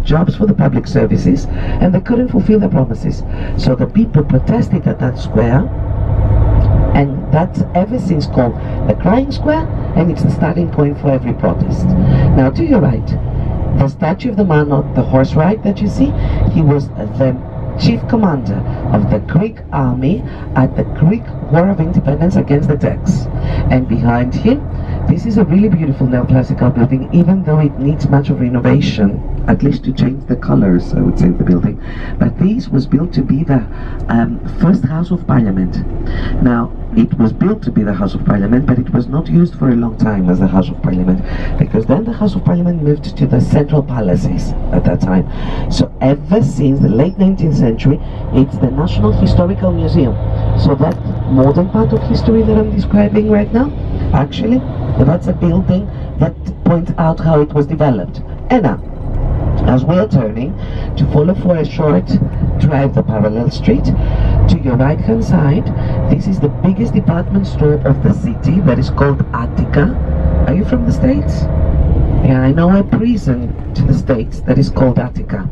jobs for the public services, and they couldn't fulfill their promises. So the people protested at that square, and that's ever since called the Crying Square, and it's the starting point for every protest. Now to your right, the statue of the man on the horse ride that you see, he was the chief commander of the Greek army at the Greek War of Independence against the Turks. And behind him, this is a really beautiful neoclassical building, even though it needs much of renovation, at least to change the colors, I would say, of the building. But this was built to be the first House of Parliament. Now, it was built to be the House of Parliament, but it was not used for a long time as the House of Parliament, because then the House of Parliament moved to the Central Palaces at that time. So ever since the late 19th century, it's the National Historical Museum. So that modern part of history that I'm describing right now, actually, that's a building that points out how it was developed. And now, as we are turning to follow for a short drive the parallel street, to your right hand side, this is the biggest department store of the city that is called Attica. Are you from the States? Yeah, I know a prison to the States that is called Attica.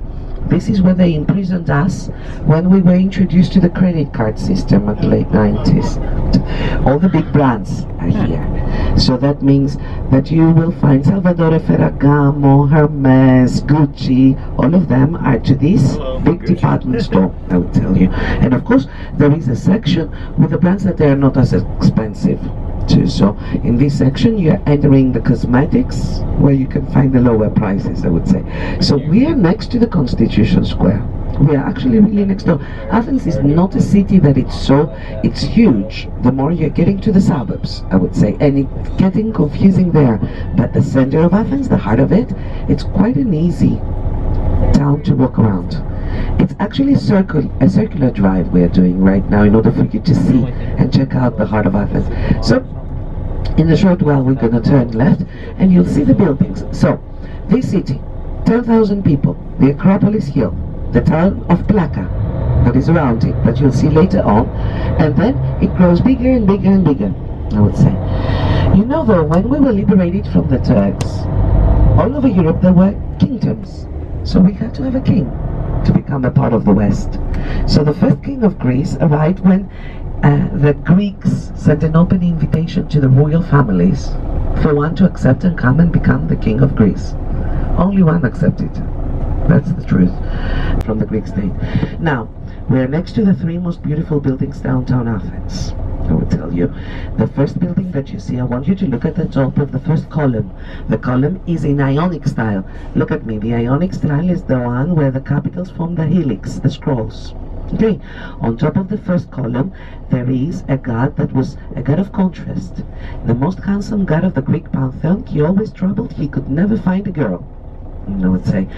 This is where they imprisoned us when we were introduced to the credit card system in the late 90s. All the big brands are here. So that means that you will find Salvatore Ferragamo, Hermes, Gucci, all of them are to this big department store, I would tell you. And of course, there is a section with the brands that are not as expensive too. So in this section, you're entering the cosmetics, where you can find the lower prices, I would say. So we are next to the Constitution Square. We are actually really next door. Athens is not a city that it's huge. The more you're getting to the suburbs, I would say, and it's getting confusing there. But the center of Athens, the heart of it, it's quite an easy town to walk around. It's actually a circular drive we are doing right now in order for you to see and check out the heart of Athens. So in a short while we're going to turn left and you'll see the buildings. So this city, 10,000 people, the Acropolis Hill, the town of Plaka that is around it, that you'll see later on, and then it grows bigger and bigger and bigger, I would say. You know though, when we were liberated from the Turks, all over Europe there were kingdoms, so we had to have a king to become a part of the West. So the first king of Greece arrived when the Greeks sent an open invitation to the royal families for one to accept and come and become the king of Greece. Only one accepted. That's the truth from the Greek state. Now, we're next to the three most beautiful buildings downtown Athens. I will tell you. The first building that you see, I want you to look at the top of the first column. The column is in Ionic style. Look at me. The Ionic style is the one where the capitals form the helix, the scrolls. Okay, on top of the first column there is a god that was a god of contrast. The most handsome god of the Greek pantheon. He always troubled, he could never find a girl, I would say.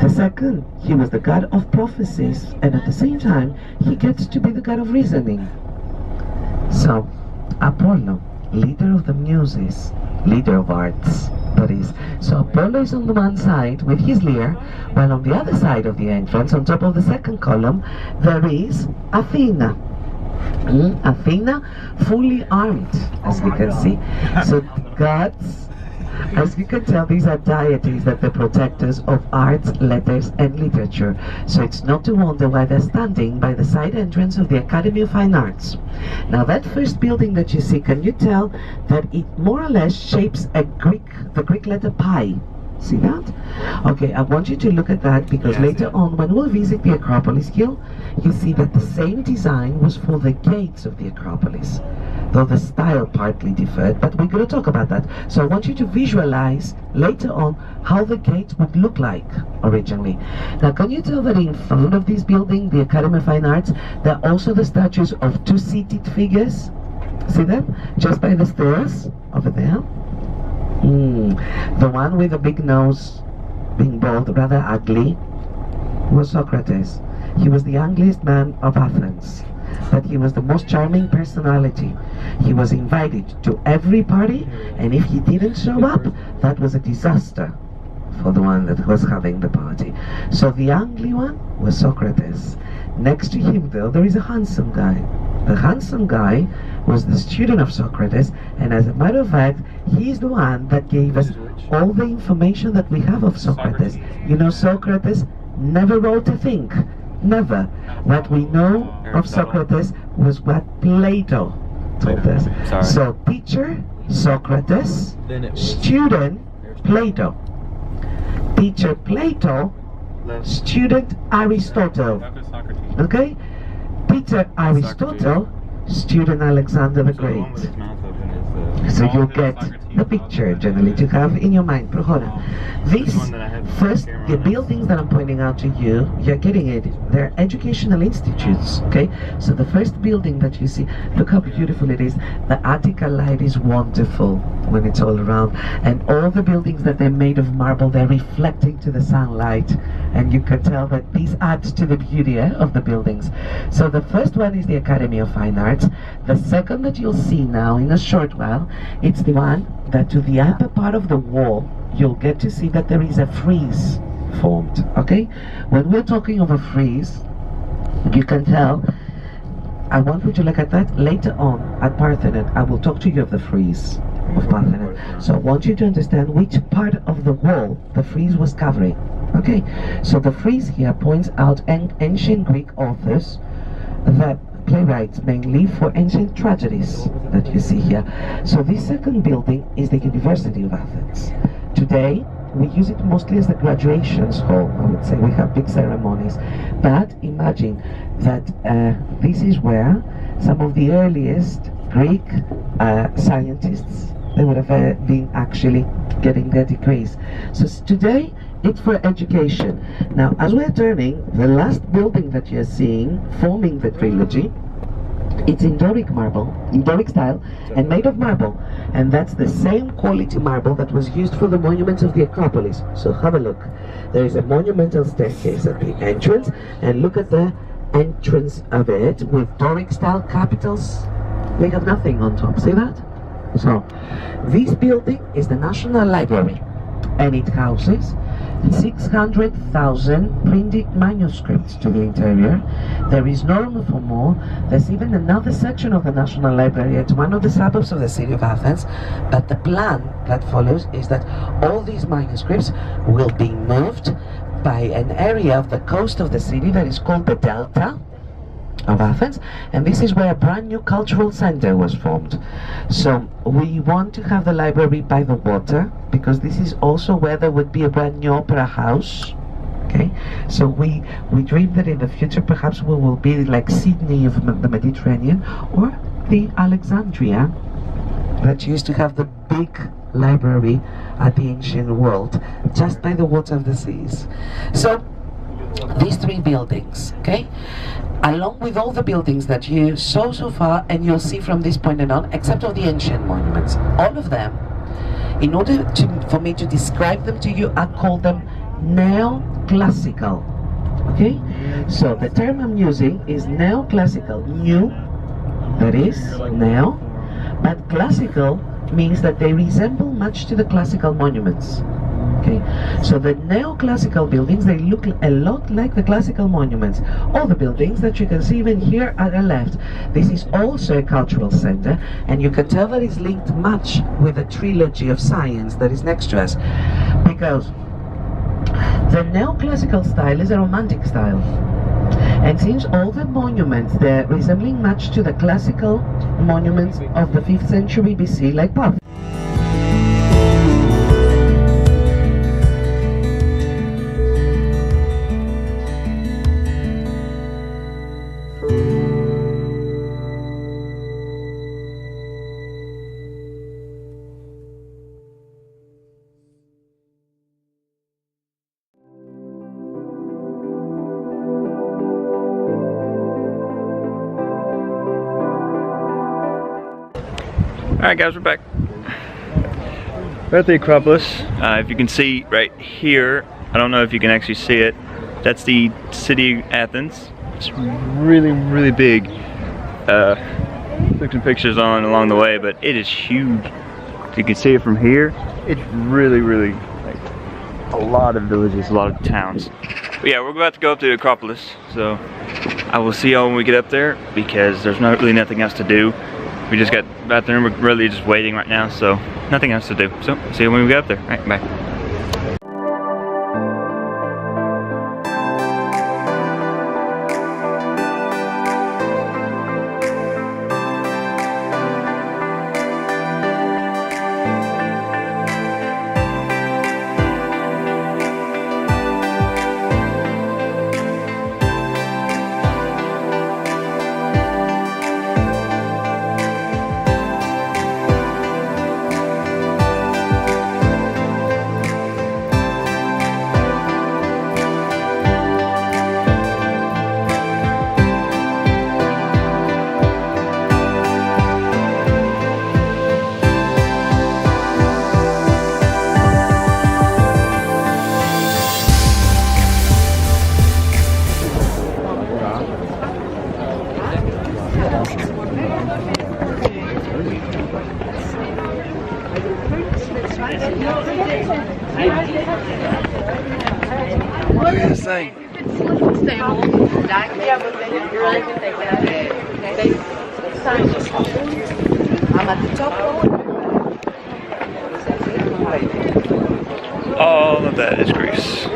The second, he was the god of prophecies, and at the same time he gets to be the god of reasoning. So Apollo, leader of the muses, leader of arts, that is. So Apollo is on the one side with his lyre, while on the other side of the entrance, on top of the second column, there is Athena. Athena, fully armed, as we can see. So gods, as you can tell, these are deities that are protectors of arts, letters and literature. So it's not to wonder why they're standing by the side entrance of the Academy of Fine Arts. Now that first building that you see, can you tell that it more or less shapes the Greek letter pi? See that? Okay, I want you to look at that because later on when we'll visit the Acropolis Hill, you see that the same design was for the gates of the Acropolis, though the style partly differed, but we're going to talk about that. So I want you to visualize later on how the gates would look like originally. Now can you tell that in front of this building, the Academy of Fine Arts, there are also the statues of two seated figures? See them? Just by the stairs over there. The one with the big nose, being bald, rather ugly, was Socrates. He was the ugliest man of Athens, but he was the most charming personality. He was invited to every party, and if he didn't show up, that was a disaster for the one that was having the party. So the ugly one was Socrates. Next to him, though, there is a handsome guy. The handsome guy was the student of Socrates, and as a matter of fact, he's the one that gave us all the information that we have of Socrates. You know, Socrates never wrote a thing. Never. What we know of Socrates was what Plato told us. So teacher, Socrates, student, Plato. Teacher, Plato, student, Aristotle. Okay? Teacher, Aristotle, student, Alexander the Great. So you'll get the picture generally to have in your mind. These first, the buildings that I'm pointing out to you, you're getting it, they're educational institutes, okay? So the first building that you see, look how beautiful it is. The Attica light is wonderful when it's all around, and all the buildings that they're made of marble, they're reflecting to the sunlight, and you can tell that these add to the beauty of the buildings. So the first one is the Academy of Fine Arts. The second that you'll see now in a short while, it's the one that to the upper part of the wall, you'll get to see that there is a frieze formed, okay? When we're talking of a frieze, you can tell, I want you to look at that later on at Parthenon. I will talk to you of the frieze of Parthenon. So I want you to understand which part of the wall the frieze was covering, okay? So the frieze here points out ancient Greek authors, that playwrights mainly, for ancient tragedies that you see here. So this second building is the University of Athens. Today we use it mostly as the graduations hall. I would say we have big ceremonies, but imagine that this is where some of the earliest Greek scientists, they would have been actually getting their degrees. So today it's for education. Now, as we're turning, the last building that you're seeing forming the trilogy, it's in Doric marble, in Doric style, and made of marble. And that's the same quality marble that was used for the monuments of the Acropolis. So have a look. There is a monumental staircase at the entrance, and look at the entrance of it with Doric style capitals. They have nothing on top, see that? So, this building is the National Library, and it houses 600,000 printed manuscripts to the interior. There is no room for more. There's even another section of the National Library at one of the suburbs of the city of Athens, but the plan that follows is that all these manuscripts will be moved by an area of the coast of the city that is called the Delta of Athens, and this is where a brand new cultural center was formed. So we want to have the library by the water, because this is also where there would be a brand new opera house. Okay, so we dream that in the future perhaps we will be like Sydney of the Mediterranean, or the Alexandria that used to have the big library at the ancient world, just by the water of the seas. So these three buildings, okay, along with all the buildings that you saw so far, and you'll see from this point on, except of the ancient monuments, all of them, in order for me to describe them to you, I call them neoclassical. Okay, so the term I'm using is neoclassical. New, that is neo, but classical means that they resemble much to the classical monuments. Okay, so the neoclassical buildings, they look a lot like the classical monuments. All the buildings that you can see even here at the left, this is also a cultural center, and you can tell that it's linked much with the trilogy of science that is next to us, because the neoclassical style is a romantic style. And since all the monuments, they're resembling much to the classical monuments of the 5th century BC, like Parthenon. Alright guys, we're back. We're at the Acropolis. If you can see right here, I don't know if you can actually see it, that's the city of Athens. It's really, really big. Took some pictures on along the way, but it is huge. If you can see it from here, it's really, really like a lot of villages, a lot of towns. But yeah, we're about to go up to the Acropolis, so I will see y'all when we get up there, because there's not really nothing else to do. We just got back there and we're really just waiting right now, so nothing else to do. So see you when we get up there. All right, bye. Look at this thing. All of that is Greece.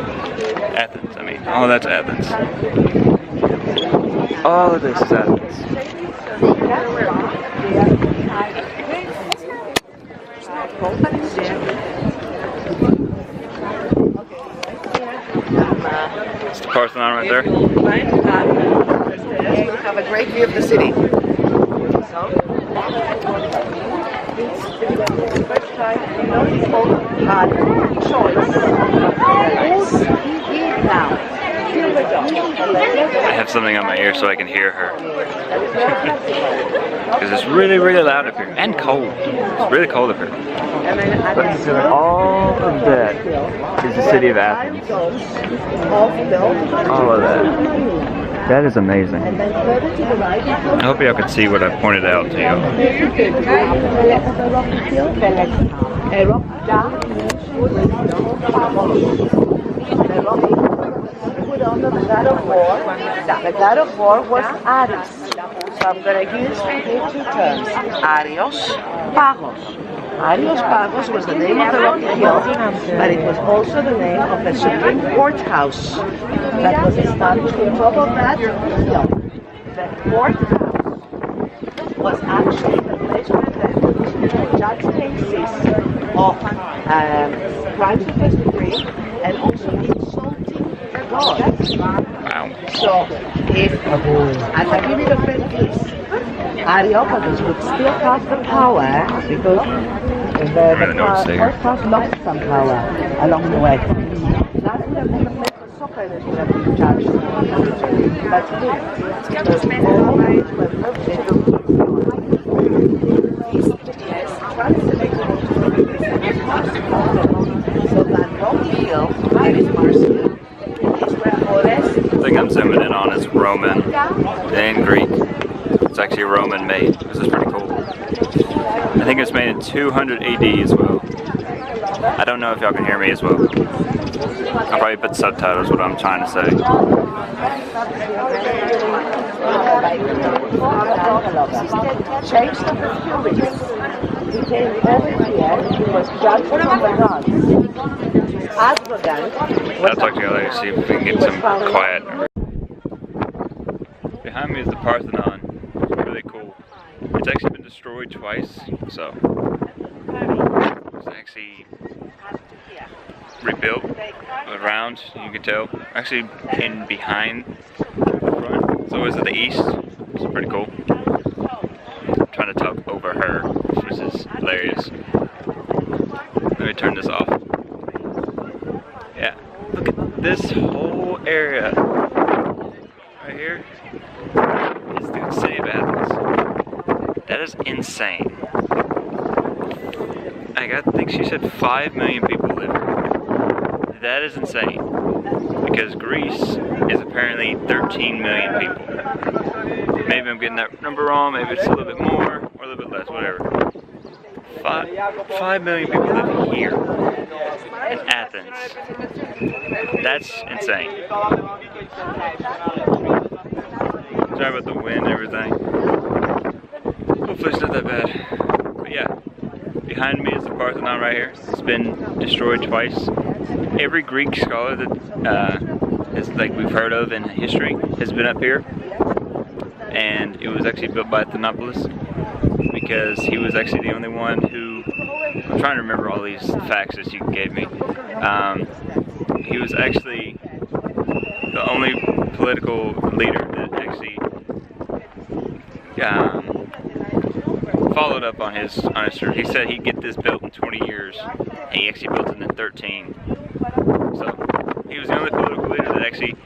Athens, I mean. All that's Athens. All of this is Athens. It's the Parthenon right there. Have a great view of the city. I have something on my ear so I can hear her. Because it's really, really loud up here. And cold. It's really cold up here. But all of that is the city of Athens. All of that. That is amazing. I hope y'all can see what I pointed out to you. The god of war was Ares. So I'm going to use here two terms. Arios, Pagos. Arios Pagos was the name of the rocky hill, but it was also the name of the Supreme Courthouse that was established on top of that hill. The courthouse was actually the place where the judge cases of crimes of first degree and also insulting the gods. Wow. So, if at the beginning of the piece, Areopagus would still have the power because the courthouse lost some power along the way. That would have been a place for soccer that would have been judged. But still, the always were looked into so that rocky hill that is Marcia. The thing I'm zooming in on is Roman and Greek. It's actually Roman made. This is pretty cool. I think it was made in 200 AD as well. I don't know if y'all can hear me as well. I'll probably put subtitles what I'm trying to say. Changed the he came over here, he was judged from the gods. I'll talk to you later, see if we can get some quiet. Behind me is the Parthenon. It's really cool. It's actually been destroyed twice, so it's actually rebuilt around, you can tell. Actually in behind the front. So it's at the east. It's pretty cool. I'm trying to talk over her, which is hilarious. Let me turn this off. Yeah, look at this whole area right here. Is the city of Athens. That is insane. I think she said 5 million people live here. That is insane. Because Greece is apparently 13 million people. Maybe I'm getting that number wrong, maybe it's a little bit more, or a little bit less, whatever. 5 million people live here in Athens. That's insane. Sorry about the wind and everything. Hopefully it's not that bad. But yeah, behind me is the Parthenon right here. It's been destroyed twice. Every Greek scholar that is like we've heard of in history has been up here. And it was actually built by Athenopoulos because he was actually the only one who, I'm trying to remember all these facts that you gave me. He was actually the only political leader that actually followed up on his he said he'd get this built in 20 years, and he actually built it in 13. So he was the only political leader that actually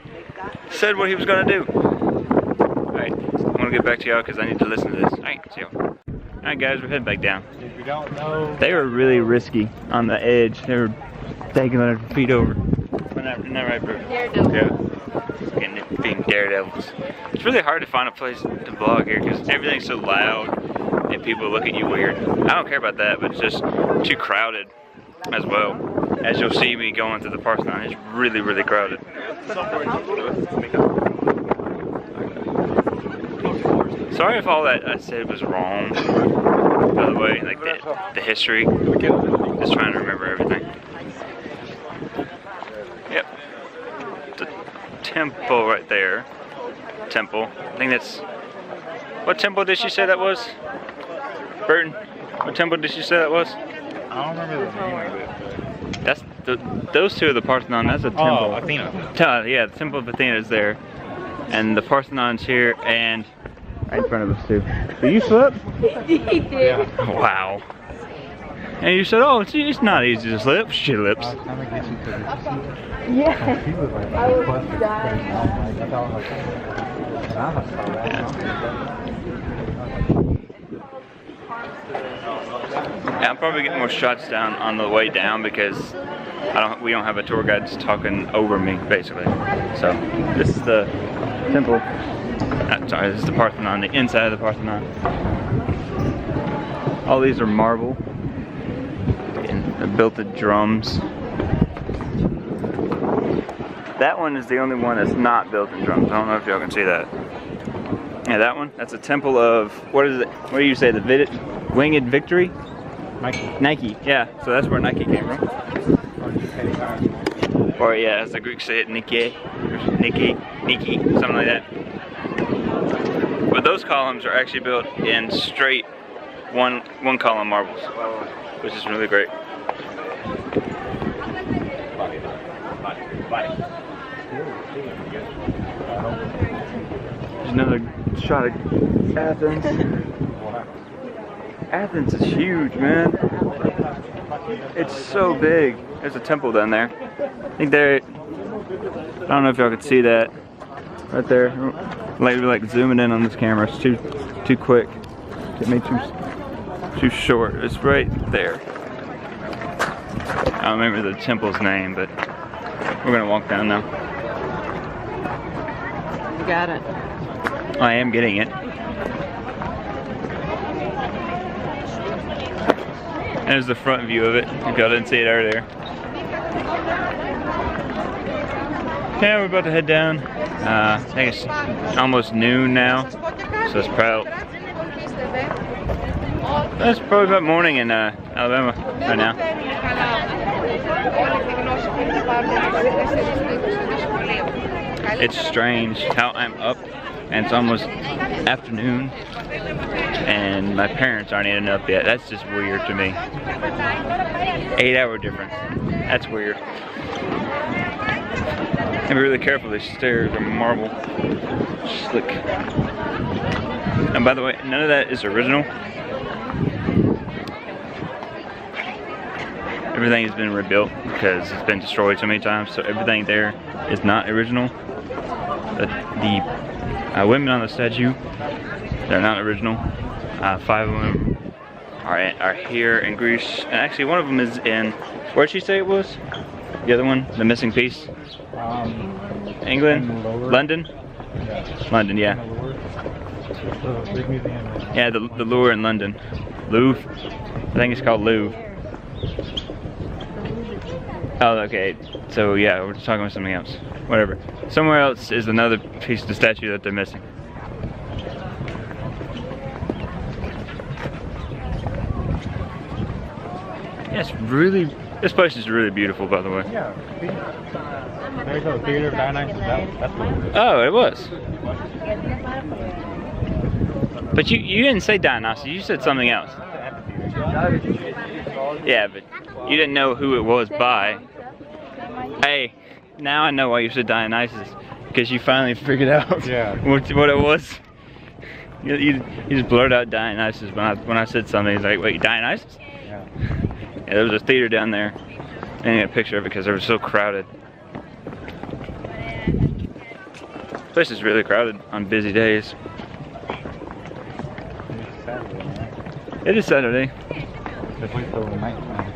said what he was going to do. Alright, I'm going to get back to y'all because I need to listen to this. Alright, see y'all. Alright guys, we're heading back down. If you don't know, They were really risky on the edge. They were taking their feet over. Isn't that right, bro? Daredevil. Yeah. Being daredevils. It's really hard to find a place to vlog here because everything's so loud and people look at you weird. I don't care about that, but it's just too crowded as well. As you'll see me going through the Parthenon, it's really, really crowded. Sorry if all that I said was wrong, by the way, like the history. Just trying to remember everything. Yep. The temple right there. Temple. I think that's... What temple did she say that was? Burton? What temple did she say that was? I don't remember the name of it. That's those two are the Parthenon. That's a temple. Oh, Athena. Yeah, the temple of Athena is there. And the Parthenon's here and right in front of us too. Did you slip? He did. Yeah. Wow. And you said, oh, it's not easy to slip. She lips. Yeah. I was dying. Yeah, I'm probably getting more shots down on the way down because we don't have a tour guide just talking over me, basically. So this is the temple. Sorry, this is the Parthenon, the inside of the Parthenon. All these are marble and they're built of drums. That one is the only one that's not built in drums. I don't know if y'all can see that. Yeah, that one. That's a temple of, what is it? What do you say? The Winged Victory? Nike. Yeah. So that's where Nike came from. Or yeah, as the Greeks say it, Nike, something like that. But those columns are actually built in straight one column marbles, which is really great. There's another shot of Athens. Athens is huge, man. It's so big. There's a temple down there. I think there. I don't know if y'all can see that right there. Like zooming in on this camera. It's too quick. It made too short. It's right there. I don't remember the temple's name, but we're gonna walk down now. You got it. I am getting it. There's the front view of it, if y'all didn't see it earlier. Yeah, we're about to head down. I think it's almost noon now, so it's probably about morning in Alabama right now. It's strange how I'm up and it's almost afternoon and my parents aren't even up yet. That's just weird to me. 8-hour difference. That's weird. And be really careful, these stairs are marble. Slick. And by the way, none of that is original. Everything has been rebuilt because it's been destroyed so many times, so everything there is not original. The women on the statue, they're not original. 5 of them are here in Greece, and actually one of them is in, where'd she say it was? The other one, the missing piece? England? London? Yeah. London, yeah. The big museum. Yeah, the Louvre in London. Louvre? I think it's called Louvre. Oh, okay. So yeah, we're just talking about something else. Whatever. Somewhere else is another piece of the statue that they're missing. That's really. This place is really beautiful, by the way. Yeah. There's a theater of Dionysus. That's what it is. Oh, it was. But you didn't say Dionysus. You said something else. Yeah, but you didn't know who it was by. Hey, now I know why you said Dionysus, because you finally figured out what it was. You just blurted out Dionysus when I said something. He's like, wait, Dionysus? Yeah. Yeah, there was a theater down there. I didn't get a picture of it because it was so crowded. This place is really crowded on busy days. It's Saturday, right? It is Saturday. Just wait till nighttime.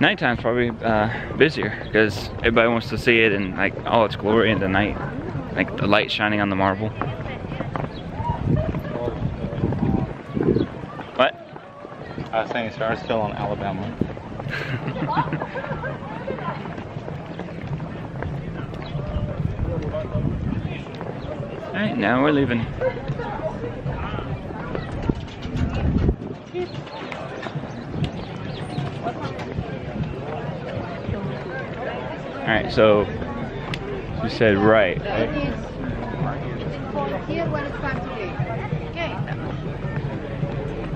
Nighttime's probably busier because everybody wants to see it in like all its glory in the night, like the light shining on the marble. What? I was saying stars still on Alabama. Alright, now we're leaving. Alright, so you said right.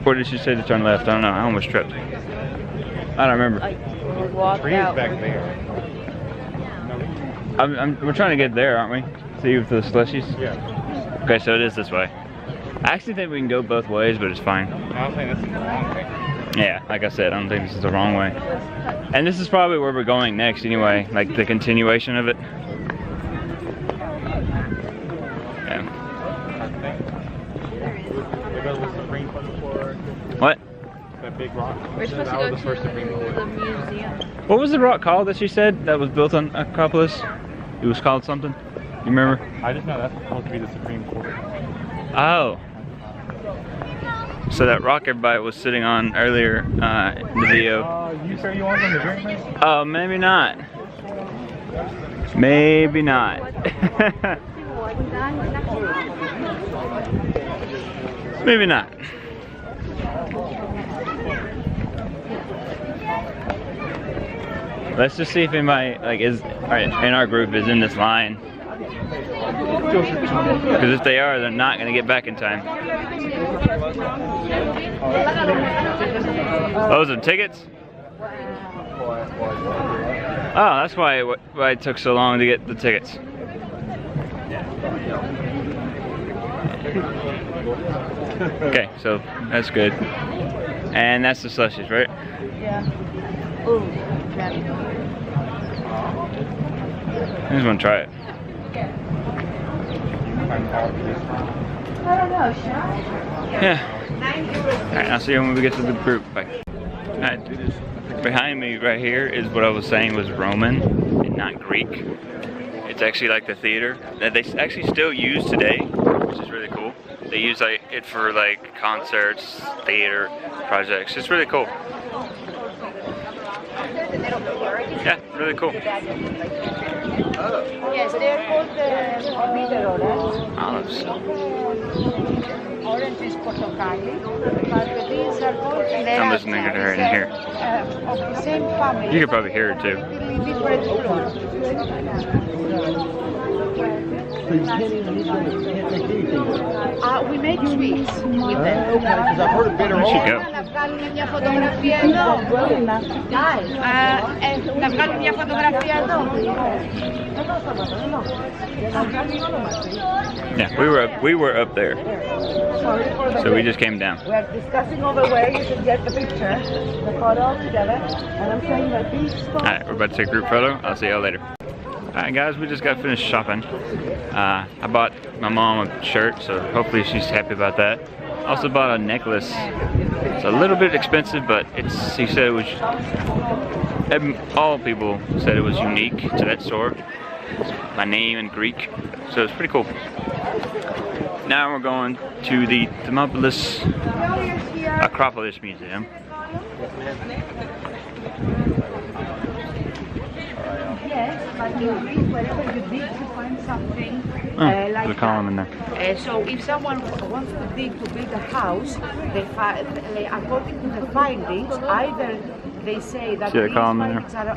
Where did she say to turn left? I don't know. I almost tripped. I don't remember. Tree is back there. We're trying to get there, aren't we? See with the slushies? Yeah. Okay, so it is this way. I actually think we can go both ways, but it's fine. I was saying this is the wrong way. Yeah, like I said, I don't think this is the wrong way. And this is probably where we're going next anyway, like the continuation of it. Yeah. I think. There goes the Supreme Court. What? That big rock. We're supposed That to was go the first Supreme to Court. the museum. What was the rock called that she said that was built on Acropolis? It was called something? You remember? I just know that's supposed to be the Supreme Court. Oh. So that rock everybody was sitting on earlier in the video. You sure you want them to drink this? Oh, maybe not. Maybe not. Maybe not. Let's just see if anybody in our group is in this line. Because if they are, they're not going to get back in time. Those are tickets? Oh, that's why it took so long to get the tickets. Okay, so that's good. And that's the slushies, right? Yeah. Ooh, I just want to try it. Yeah. Alright, I'll see you when we get to the group. Bye. Alright, behind me right here is what I was saying was Roman and not Greek. It's actually like the theater that they actually still use today, which is really cool. They use it for like concerts, theater projects. It's really cool. Yeah, really cool. Yes, they're called bitter Olives. orange is portocali, but these are called I'm listening to her in here. Of the same family. You could probably hear it too. Different fruits. We make sweets with them. Because I've heard of bitter There she go. Να βγάλουν μια φωτογραφία εδώ. Να βγάλουν μια φωτογραφία εδώ. Yeah, we were up there. So we just came down. We are discussing over where you should get the picture, the photo together, and I'm saying that these spots... Alright, we're about to take a group photo. I'll see y'all later. Alright guys, we just got finished shopping. I bought my mom a shirt, so hopefully she's happy about that. Also bought a necklace. It's a little bit expensive, but she said it was, all people said it was unique to that store. My name in Greek, so it's pretty cool. Now we're going to the Acropolis Museum. Yes, but you read wherever you dig to find something There's like a column in there. So if someone wants to dig to build a house, according to the findings, either they say that See the these column there? findings are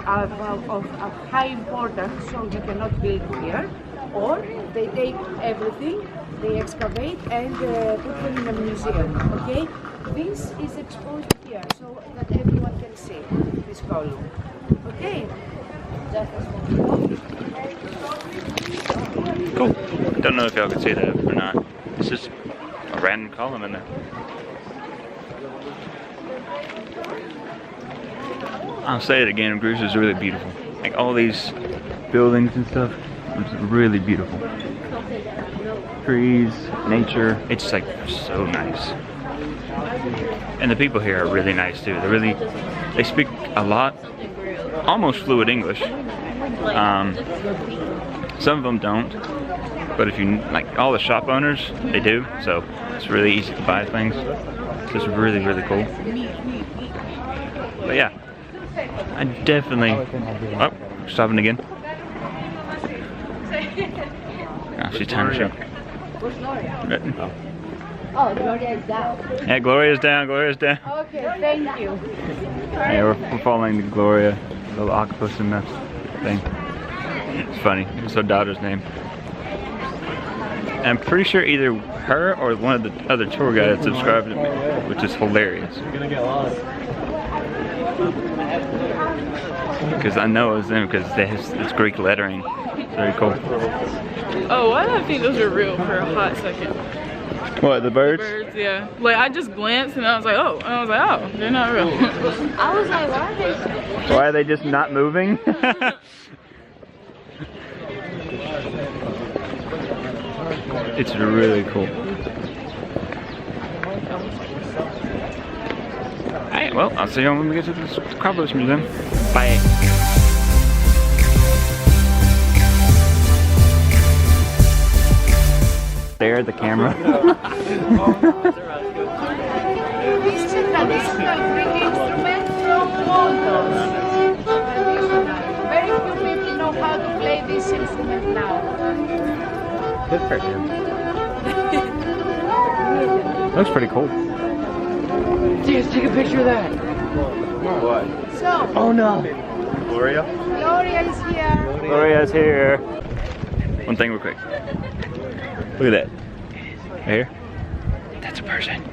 of high importance, so you cannot build here. Or they take everything, they excavate and put them in a museum. Okay, this is exposed here so that everyone can see this column. Okay. Cool. Don't know if y'all can see that or not. It's just a random column in there. I'll say it again, Greece is really beautiful. Like all these buildings and stuff, it's really beautiful. Trees, nature, it's just like so nice. And the people here are really nice too. They speak a lot, almost fluid English. Some of them don't, but if you, like all the shop owners, they do, so it's really easy to buy things. It's just really, really cool. But yeah, I definitely, oh, stopping again. Oh, she's time to show. Oh, Gloria is down. Yeah, Gloria's down, Gloria's down. Okay, thank you. Yeah, we're following the Gloria, the little octopus in the thing. It's funny, it's her daughter's name. And I'm pretty sure either her or one of the other tour guides subscribed to me, which is hilarious. You're gonna get lost. Because I know it was them because it's Greek lettering. It's very cool. Oh, why did I think those were real for a hot second? What, the birds? Birds, yeah. Like I just glanced and I was like, oh, they're not real. I was like, why are they? Why are they just not moving? It's really cool. Alright, well, I'll see you when we get to the Acropolis Museum. Bye. Stare at the camera. This is a traditional Greek instrument from Pontus. Very few people know how to play this instrument now. Good for him. Looks pretty cool. Let's take a picture of that. What? So, Oh no. Gloria? Gloria is here. Gloria's here. One thing real quick. Look at that. Right here. That's a person.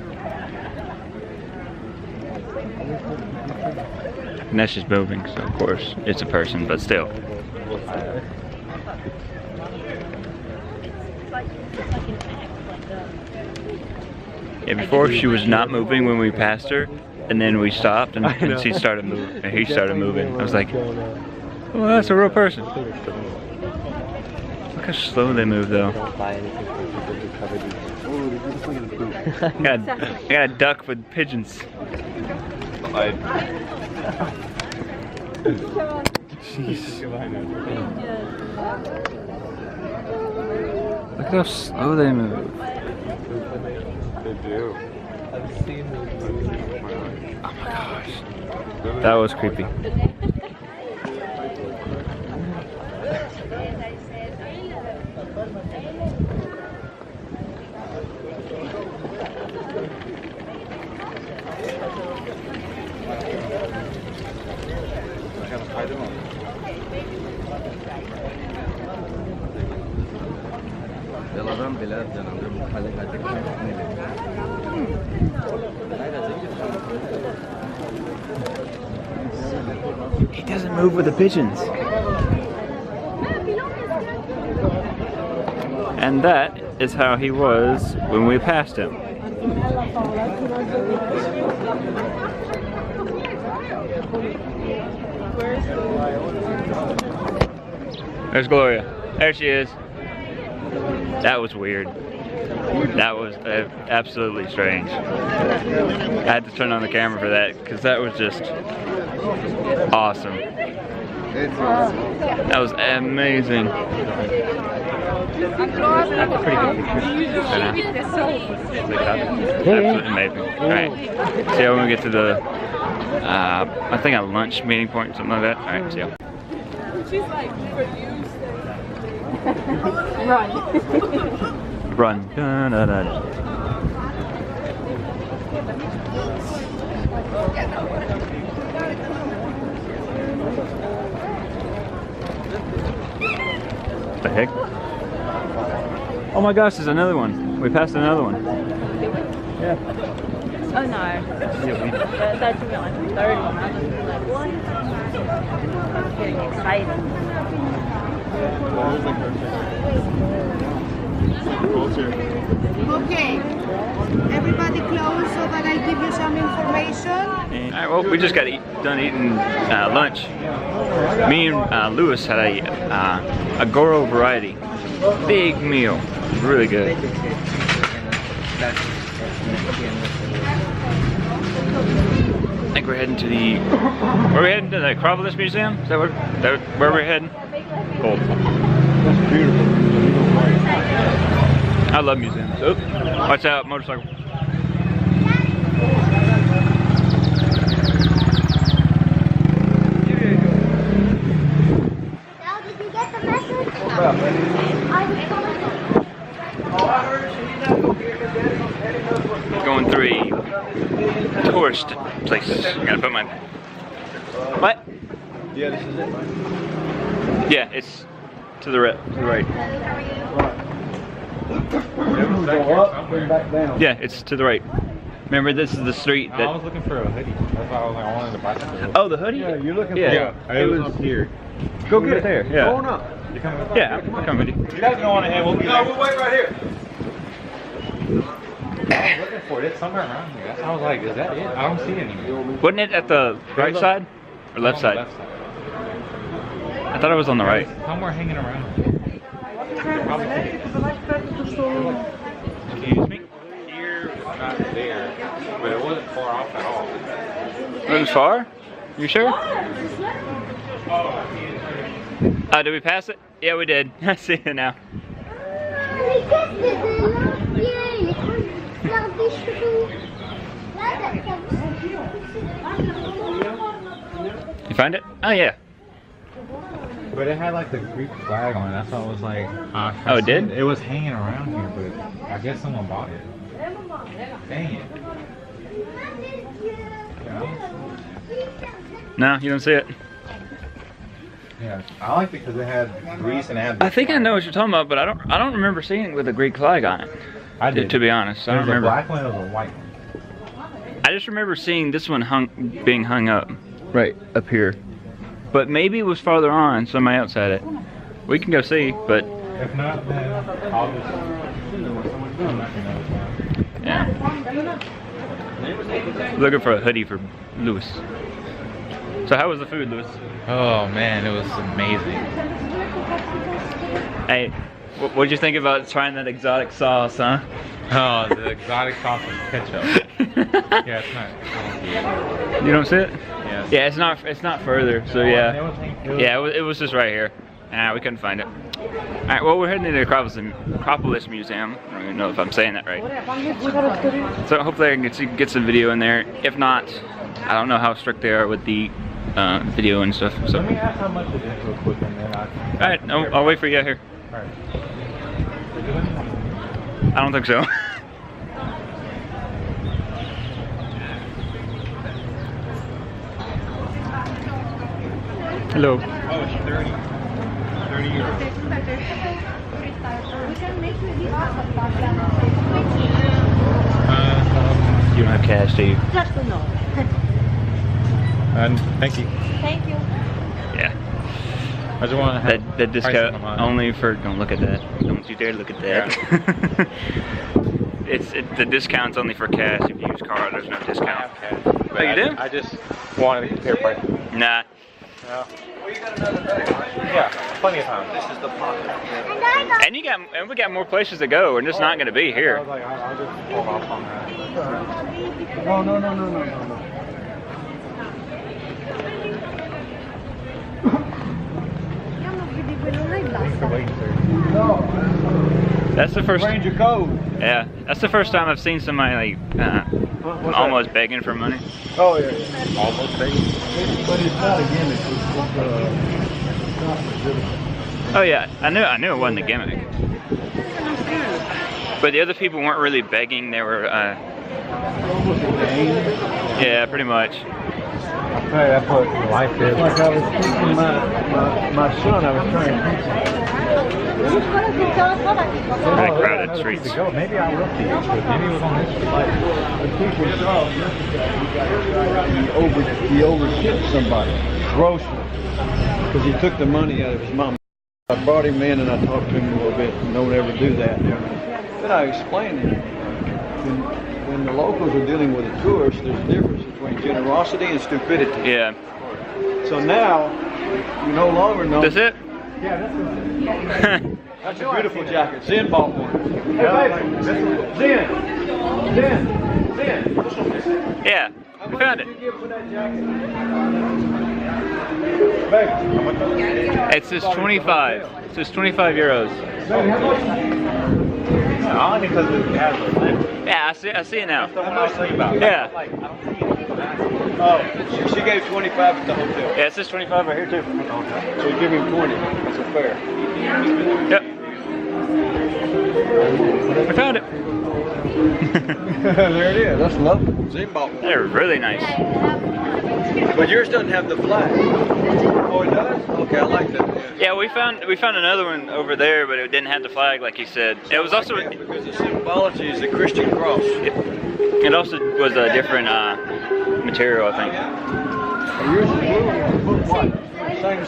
And that's just moving, so of course it's a person, but still. Yeah, before she was not moving when we passed her, and then we stopped and she started moving, and he started moving. I was like, oh, that's a real person. Look how slow they move though. I got a duck with pigeons. Jeez. Look how slow they move. They do. I've seen them move with my eyes. Oh my gosh. That was creepy. He doesn't move with the pigeons. And that is how he was when we passed him. There's Gloria. There she is. That was weird. That was absolutely strange. I had to turn on the camera for that because that was just awesome. That was amazing. Absolutely amazing. Alright. See how when we get to the I think a lunch meeting point, something like that. Alright, see ya. She's like, for you, Run. Run. Dun, dun, dun. What the heck? Oh my gosh, there's another one. We passed another one. Yeah. Oh no. That took me like the third one. I was like, what? I'm getting excited. Okay, everybody close so that I give you some information. Alright, well, we just got done eating lunch. Me and Lewis had a Goro variety. Big meal. Really good. I think we're heading to the... Where are we heading? To the Acropolis Museum? Is that where we're heading? Cool. That's beautiful. I love museums. Oh, watch out, motorcycle. Now, did you get the message? I was Going through a tourist place. I gotta put my... What? Yeah, this is it, right? Yeah, it's to the right. Go up, bring back down. Yeah, it's to the right. Remember, this is the street that... I was looking for a hoodie. That's why I was like, I wanted to buy something. Oh, the hoodie? Yeah, you're looking Yeah. for it was up here. Go get it there. Yeah. Go on up. You coming with Yeah, I'm coming with you. You guys go on ahead. We'll be No, we'll wait right here. I was looking for it. It's somewhere around here. I was like, is that it? I don't see it anymore. Wasn't it at the right side? Or left On the side? Left side. I thought it was on the right. Somewhere hanging around here. Excuse me? Here, not there. But it wasn't far off at all. It was far? You sure? Did we pass it? Yeah, we did. I see it now. You find it? Oh yeah. But it had like the Greek flag on it. That's why I was like, Oh, it did? It was hanging around here, but I guess someone bought it. Dang it. No, you don't see it. Yeah, I liked it because it had Greece and it had. I think I know what you're talking about, but I don't remember seeing it with a Greek flag on it. I did. To be honest, I There don't was a remember. black one and a white one. I just remember seeing this one being hung up right up here. But maybe it was farther on, somebody else had it. We can go see, but If not, then I'll just. I'm not gonna yeah. Looking for a hoodie for Lewis. So how was the food, Lewis? Oh man, it was amazing. Hey, what'd you think about trying that exotic sauce, huh? Oh, the exotic sauce with ketchup. Yeah, it's not. I don't see it. You don't see it? Yeah. Yeah, it's not further, so yeah. It was, Yeah, it was just right here. We couldn't find it. Alright, well, we're heading to the Acropolis Museum. I don't even know if I'm saying that right. So hopefully I can get some video in there. If not, I don't know how strict they are with the video and stuff. So. Let me ask how much it is real quick and then Alright, I'll wait for you out here. Alright. I don't think so. Hello. Oh, it's 30 euros. You don't have cash, do you? Just to know. And thank you. Thank you. Yeah. I just want to have That price discount on mine. only for. Don't look at that. Don't you dare look at that. The discount's only for cash. If you use card, there's no discount. Oh, you do? I just wanted to compare prices. Nah. No. Yeah, plenty of time. This is the pocket. And we got more places to go. We're just not gonna be I here. was like, I'll just hold off on that. No. That's the first. Ranger code. Yeah, that's the first time I've seen somebody like What's almost begging for money. that? Oh yeah. Almost begging. But it's not a gimmick. It's not legitimate. Oh yeah, I knew it wasn't a gimmick. But the other people weren't really begging. They were. Almost a game. Yeah, pretty much. I'll tell you, that's what life is. Like I was teaching my son, I was trying to teach him. Very crowded Another streets. piece to go. Maybe I will teach, but maybe it was on this street. Like the teacher saw he overshipped somebody, groceries, because he took the money out of his mom. I brought him in and I talked to him a little bit. Don't ever do that. Then I explained to him, when the locals are dealing with the tourists, there's a difference between generosity and stupidity. Yeah. So now, you no longer know. That's it? Yeah, this is That's a beautiful jacket. Zen bought one. Zen. Yeah. We found it. What did you give for that jacket? It says 25. It says 25 euros. only because it has a lip. Yeah, I see it now. That's what I was thinking about. Yeah. Like, I don't see it. Oh, she gave 25 at the hotel. Yeah, it says 25 right here too. So you give him 20. That's a fair. Yep. We found it. There it is. That's lovely. Zen bought one. They're really nice. But yours doesn't have the flag. Oh, it does? Okay, I like that. Yeah, we found another one over there, but it didn't have the flag like he said. It was also Because the symbology is the Christian cross. it also was a different material, I think. Yours is blue. What?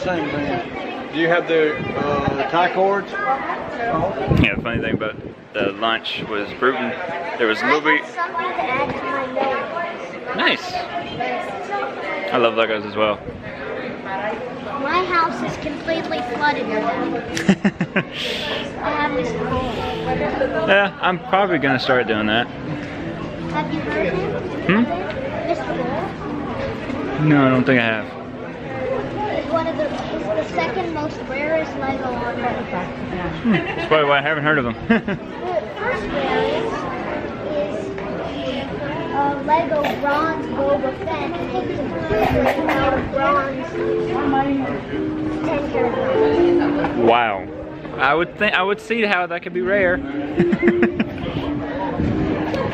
Same thing. Do you have the tie cords? Yeah, the funny thing about the lunch was Bruton. There was a little bit. Something to add to my notes. Nice. I love Legos as well. My house is completely flooded now. I have Mr. Bull. Yeah, I'm probably gonna start doing that. Have you heard him? Mr. Bull? No, I don't think I have. He's the second most rarest Lego on Earth. That's probably why I haven't heard of them. The first rarest is Lego bronze Boba Fett, and it's out of bronze 10 characters. Wow. I would see how that could be rare.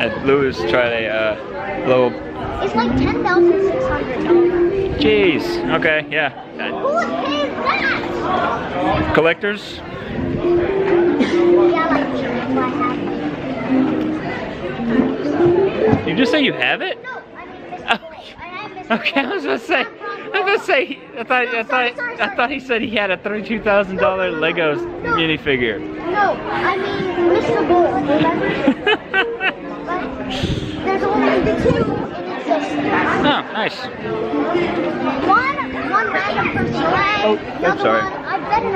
And Lewis tried a little. It's like $10,600. Jeez. Okay. Yeah. Who would pay that? Collectors. Yeah, like me. That's why I have it. You just say you have it? No, I mean Mr. Oh, Bull. I have Mr. okay, I was about to say. I thought he said he had a $32,000 Lego minifigure. No, I mean Mr. Bull. Remember? But there's only the two in existence. Oh, nice. One random person. Oh, I'm sorry. I bet it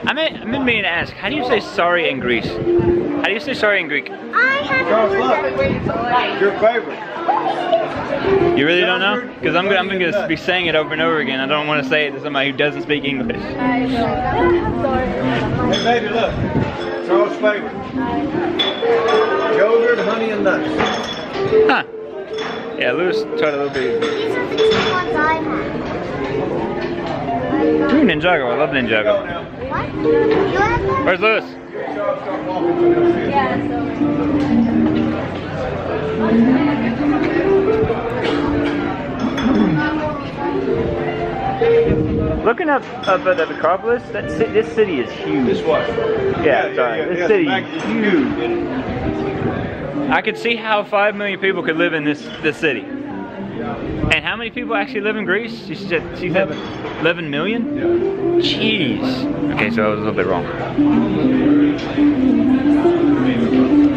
I meant me to ask, how do you say sorry in Greece? How do you say sorry in Greek? I haven't heard that. Your favorite. You really don't know? Because I'm gonna be saying it over and over again. I don't want to say it to somebody who doesn't speak English. Hey, baby, look. Charles' favorite. Yogurt, honey, and nuts. Huh. Yeah, Lewis tried a little bit. These are the two ones I have. Ooh, Ninjago. I love Ninjago. What? You have them? Where's Lewis? Looking up at the Acropolis, this city is huge. This what? Yeah, sorry. This city is is huge. I could see how 5 million people could live in this city. And how many people actually live in Greece? She said 11 million? Yeah. Jeez. Okay, so I was a little bit wrong.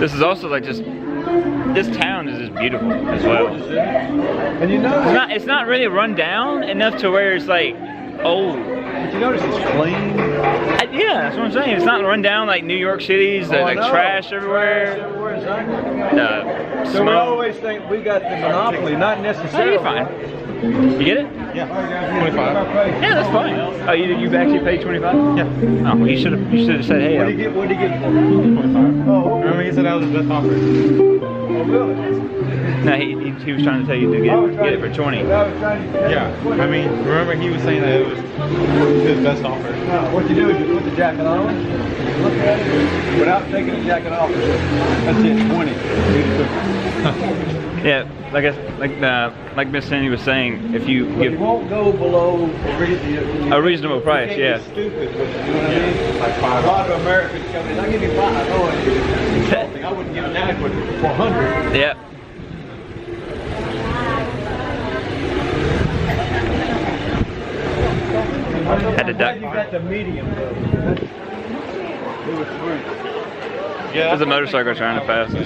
This is also like just, this town is just beautiful as well. And you know, It's not really run down enough to where it's like old. but you notice it's clean. Yeah, that's what I'm saying. It's not run down like New York City's. There's like trash everywhere. So we Smoke. always think we got the monopoly, not Oh, necessarily. you're fine. You get it? Yeah. 25. Yeah, that's fine. Oh, you actually paid 25? Yeah. Oh, well, you should have said, hey. What did you get for 25? Oh, Remember he said that was the best offer. oh, really? No, he he was trying to tell you to get it for 20. Yeah, I mean, remember he was saying that it was his best offer. No, what you do is you put the jacket on, look at it, without taking the jacket off. That's it, 20. Yeah, like Miss Sandy was saying, if you But give it won't go below a reasonable price, you yeah. can't be stupid with it, you know what I mean? Like a lot of Americans come in, I'll give you 5, I know it's insulting. I wouldn't give an adequate for 100. Yeah. Had to duck. You got the medium though. It was sweet. Yeah. There's a motorcycle trying to pass us. No,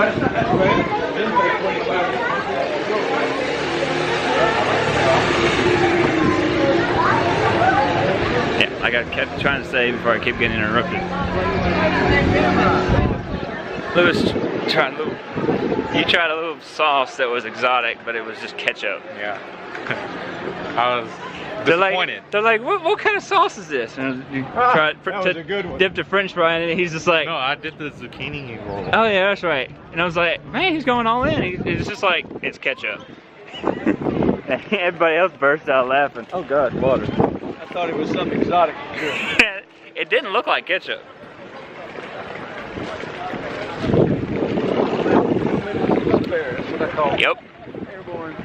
it's not that way. This way, 25. Yeah, I kept trying to say before I keep getting interrupted. Lewis tried you tried a little sauce that was exotic, but it was just ketchup. Yeah. I was disappointed. They're like, what kind of sauce is this? And you tried that was a good one. dipped a French fry in it. He's just like, No, I did the zucchini roll. oh yeah, that's right. And I was like, man, he's going all in. It's just like, it's ketchup. And everybody else burst out laughing. Oh God, water. I thought it was something exotic. It didn't look like ketchup. That's what I call it. Yep. Airborne.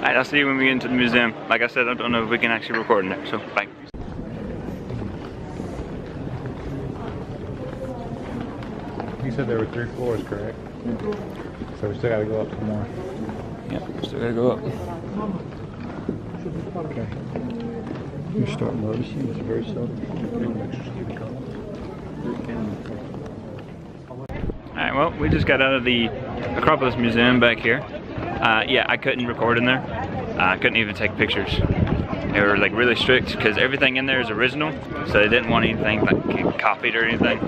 Alright, I'll see you when we get into the museum. Like I said, I don't know if we can actually record in there, so bye. You said there were 3 floors, correct? So we still gotta go up some more. Yep, still gotta go up. Okay. You start noticing it's very subtle. Alright, well, we just got out of the Acropolis Museum back here. Yeah, I couldn't record in there. I couldn't even take pictures. They were like really strict because everything in there is original, so they didn't want anything like copied or anything.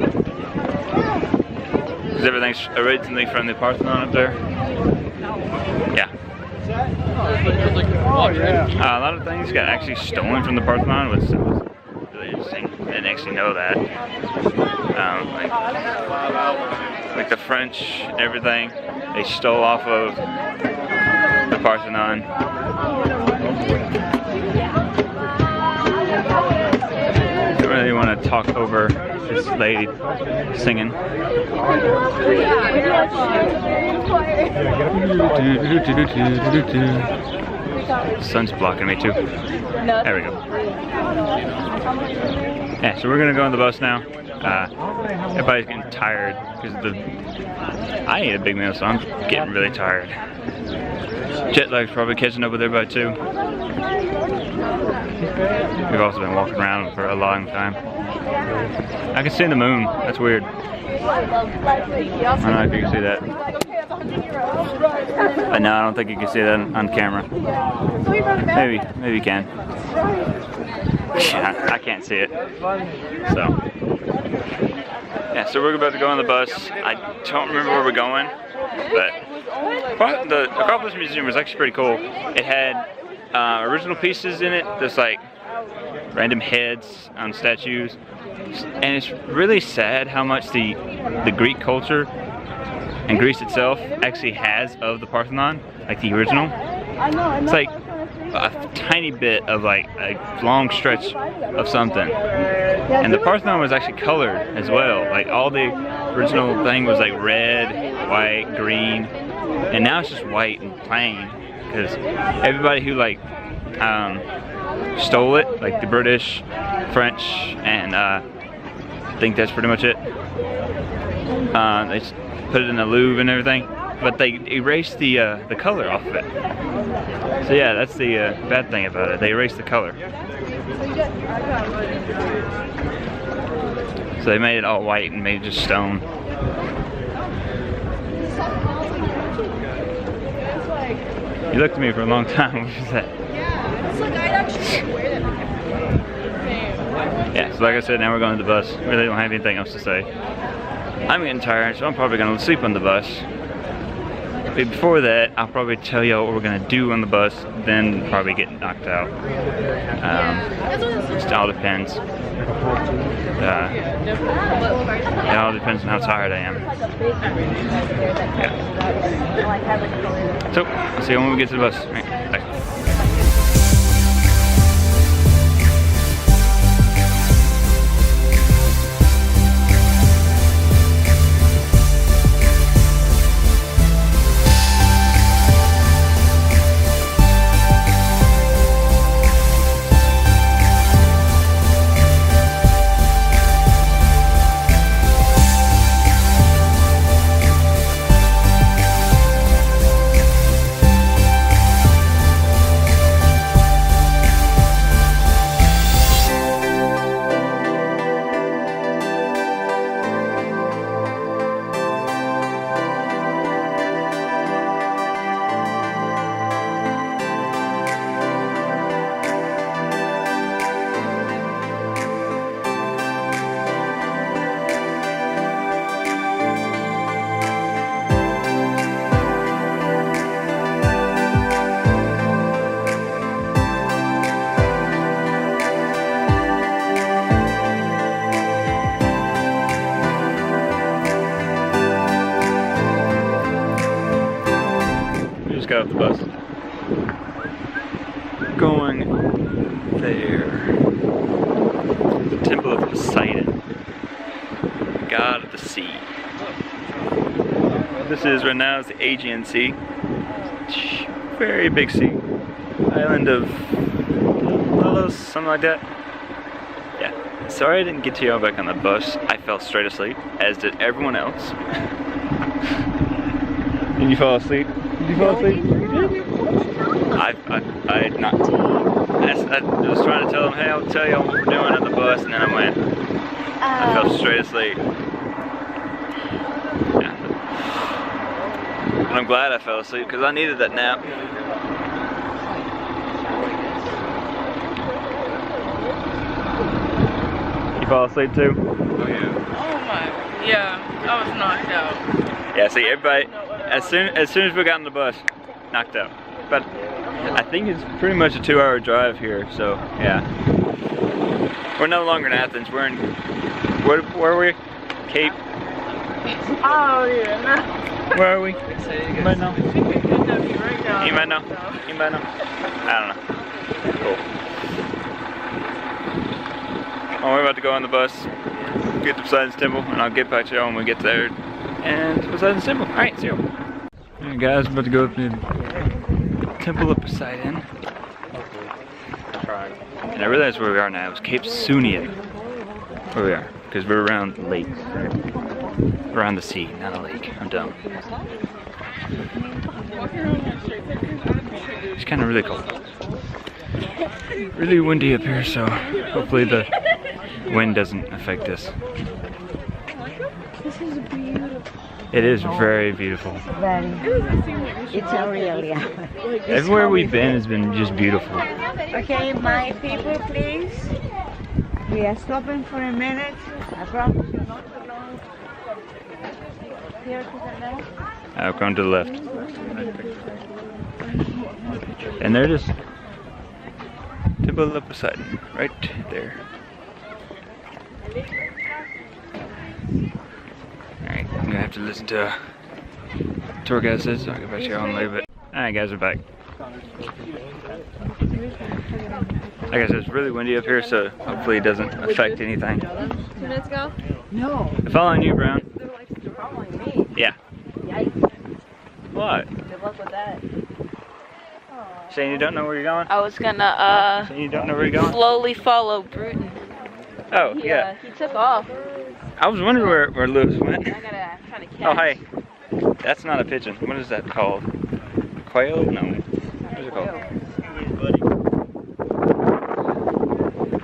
Because everything's originally from the Parthenon up there. Yeah. Oh, yeah. A lot of things got actually stolen from the Parthenon, which was really interesting. I didn't actually know that. Like the French and everything, they stole off of the Parthenon. I don't really want to talk over this lady singing. The sun's blocking me too. There we go. Yeah, so we're gonna go on the bus now. Everybody's getting tired because I ate a big meal, so I'm getting really tired. Jet lag's probably catching up with everybody too. We've also been walking around for a long time. I can see the moon. That's weird. I don't know if you can see that. But no, I don't think you can see that on camera. Maybe you can. Yeah, I can't see it. So. Yeah, so we're about to go on the bus. I don't remember where we're going, but the Acropolis Museum was actually pretty cool. It had original pieces in it, just like random heads on statues, and it's really sad how much the Greek culture and Greece itself actually has of the Parthenon, like the original. It's like a tiny bit of like a long stretch of something. And the Parthenon was actually colored as well. Like all the original thing was like red, white, green, and now it's just white and plain because everybody who like stole it, like the British, French, and I think that's pretty much it. They put it in the Louvre and everything, but they erased the color off of it. So yeah, that's the bad thing about it. They erased the color. So they made it all white and made it just stone. You looked at me for a long time. What was that? Yeah, so like I said, now we're going to the bus. Really don't have anything else to say. I'm getting tired, so I'm probably going to sleep on the bus. But before that, I'll probably tell y'all what we're going to do on the bus, then probably get knocked out. Just all depends. It all depends on how tired I am. Yeah. So, I'll see you when we get to the bus. All right, bye. Got off the bus. Going there. The Temple of Poseidon, God of the Sea. This is right now is the Aegean Sea. Very big sea. Island of Delos, something like that. Yeah. Sorry I didn't get to y'all back on the bus. I fell straight asleep, as did everyone else. Did you fall asleep? Did you fall asleep? I did not. I was trying to tell them, hey, I'll tell you what we're doing on the bus, and then I went. I fell straight asleep. Yeah. And I'm glad I fell asleep, because I needed that nap. You fall asleep too? Oh yeah. Oh my, yeah, I was knocked out. Yeah, see, everybody, as soon as we got on the bus, knocked out. But I think it's pretty much a 2-hour drive here, so yeah. We're no longer in Athens. We're in, where are we? Cape. Oh yeah. Where are we? You might know. You might know. You might know. I don't know. Cool. Well, we're about to go on the bus, get to Poseidon's Temple, and I'll get back to y'all when we get there. And Poseidon's Temple. Alright, see you. Alright guys, we're about to go up to the Temple of Poseidon. And I realized where we are now. It's Cape Sunian. Where we are. Because we're around the lake. Right? Around the sea, not a lake. I'm dumb. It's kind of really cold. Really windy up here, so hopefully the wind doesn't affect us. This is beautiful. It is very beautiful. Very. It's a real, yeah. Everywhere we've been has been just beautiful. Okay, my people, please. We are stopping for a minute. I promise you not too long. Here to the left. I'll come to the left. And there it is. Temple of Poseidon, right there. Alright, I'm gonna have to listen to tour guide says, so I'll get back to you in a little bit. Alright guys, we're back. Like I said, it's really windy up here, so hopefully it doesn't affect anything. 2 minutes ago? No. I'm following you, Brown. You're following me. Yeah. Yikes. What? Good luck with that. Saying you don't know where you're going? I was gonna, Saying you don't know where you're going? slowly follow Bruton. Oh, yeah. He took off. I was wondering where Lewis went. I'm trying to catch. Oh, hey. That's not a pigeon. What is that called? Quail? No. What is it called?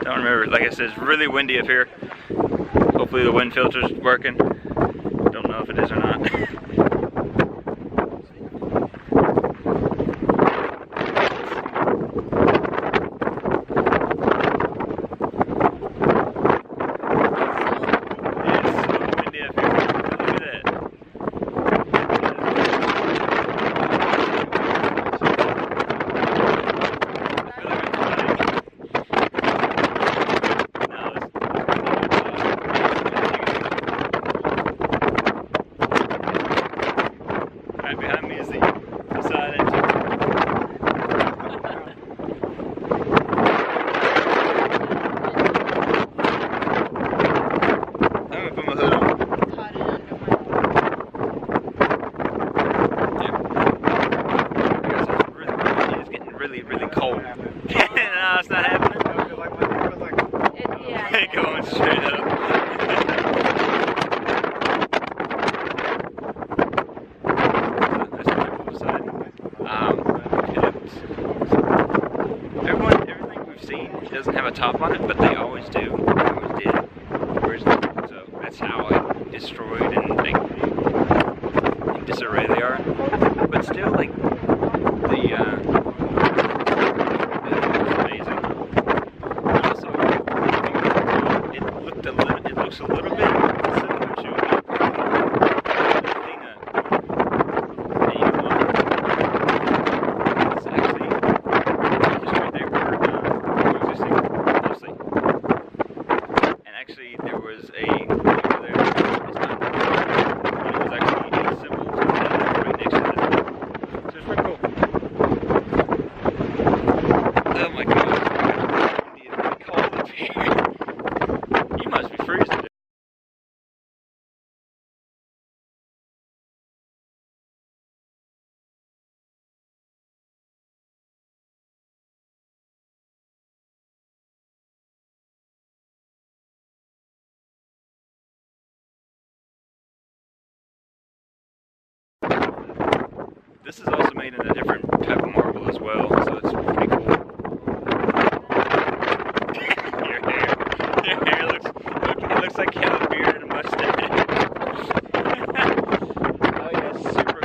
Don't remember. Like I said, it's really windy up here. Hopefully the wind filter's working. Don't know if it is or not. going straight up. That's the cool side. Everything we've seen doesn't have a top on it, but they always do. They always did. So that's how like destroyed and like in disarray they are. But still, like the amazing. Also, it looks a little bit similar to Athena. And you know, it's actually just right there where existing mostly. And actually, there was a over there. It's not, but it was actually a symbol right next to this. So it's pretty cool. Oh my gosh. It's cold up here. You must be freezing. This is also made in a different type of marble as well, so it's pretty cool. Your hair looks like you have a beard and a mustache. Oh yeah, super.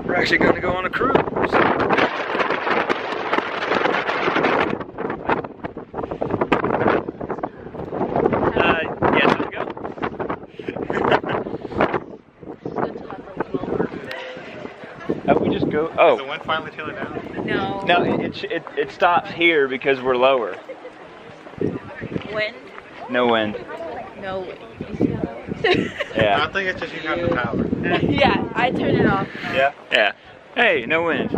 We're actually going to go on a cruise. Yes, let's go. We just go. Oh. Is the wind finally tailing down? No. No, it stops here because we're lower. Wind? No wind. No wind. Yeah. I think it's just you have the power. Yeah, I turned it off. Yeah? Yeah. Hey, no wind.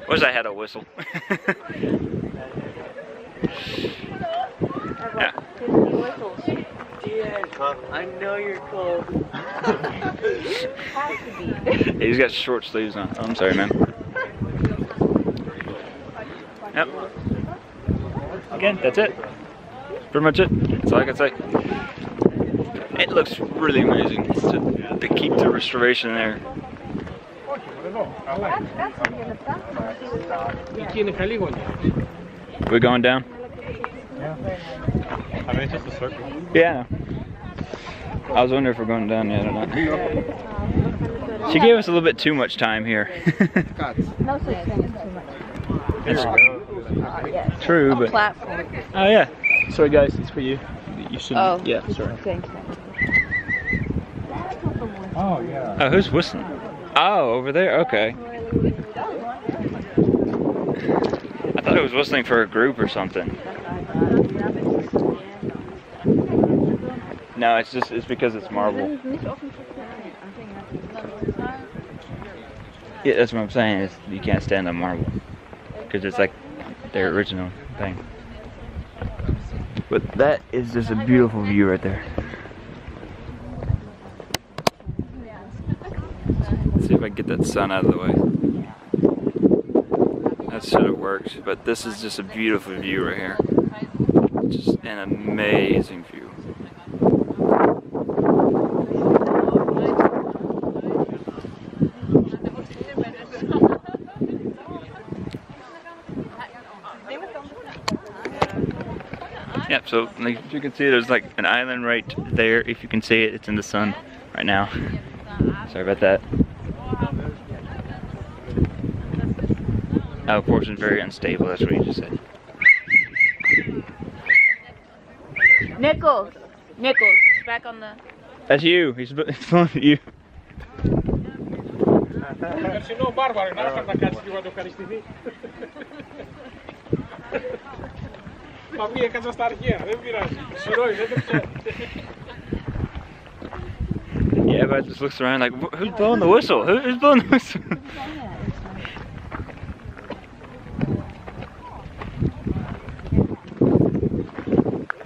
Wish I had a whistle. Yeah. 50 whistles. Yeah, I know you're cold. Has to be. He's got short sleeves on. Oh, I'm sorry, man. Yep. Again, that's it. Pretty much it. That's all I can say. It looks really amazing to keep the restoration there. We're going down? Yeah. I mean, it's just a circle. Yeah. I was wondering if we're going down yet or not. She gave us a little bit too much time here. No such thing as too much. Yes. True, but... Platform. Oh, yeah. Sorry, guys. It's for you. You shouldn't... Oh. Yeah, sorry. Thanks. Oh, yeah. Oh, who's whistling? Oh, over there? Okay. I thought it was whistling for a group or something. No, it's because it's marble. Yeah, that's what I'm saying, is you can't stand on marble. Because it's like their original thing. But that is just a beautiful view right there. Let's see if I can get that sun out of the way. That should have worked, but this is just a beautiful view right here. Just an amazing view. Yep, so like, if you can see, there's like an island right there. If you can see it, it's in the sun right now. Sorry about that. Of course, it's very unstable. That's what you just said. Nichols, back on the... That's you. He's blowing at you. Yeah, everybody just looks around like, who's blowing the whistle? Who's blowing the whistle?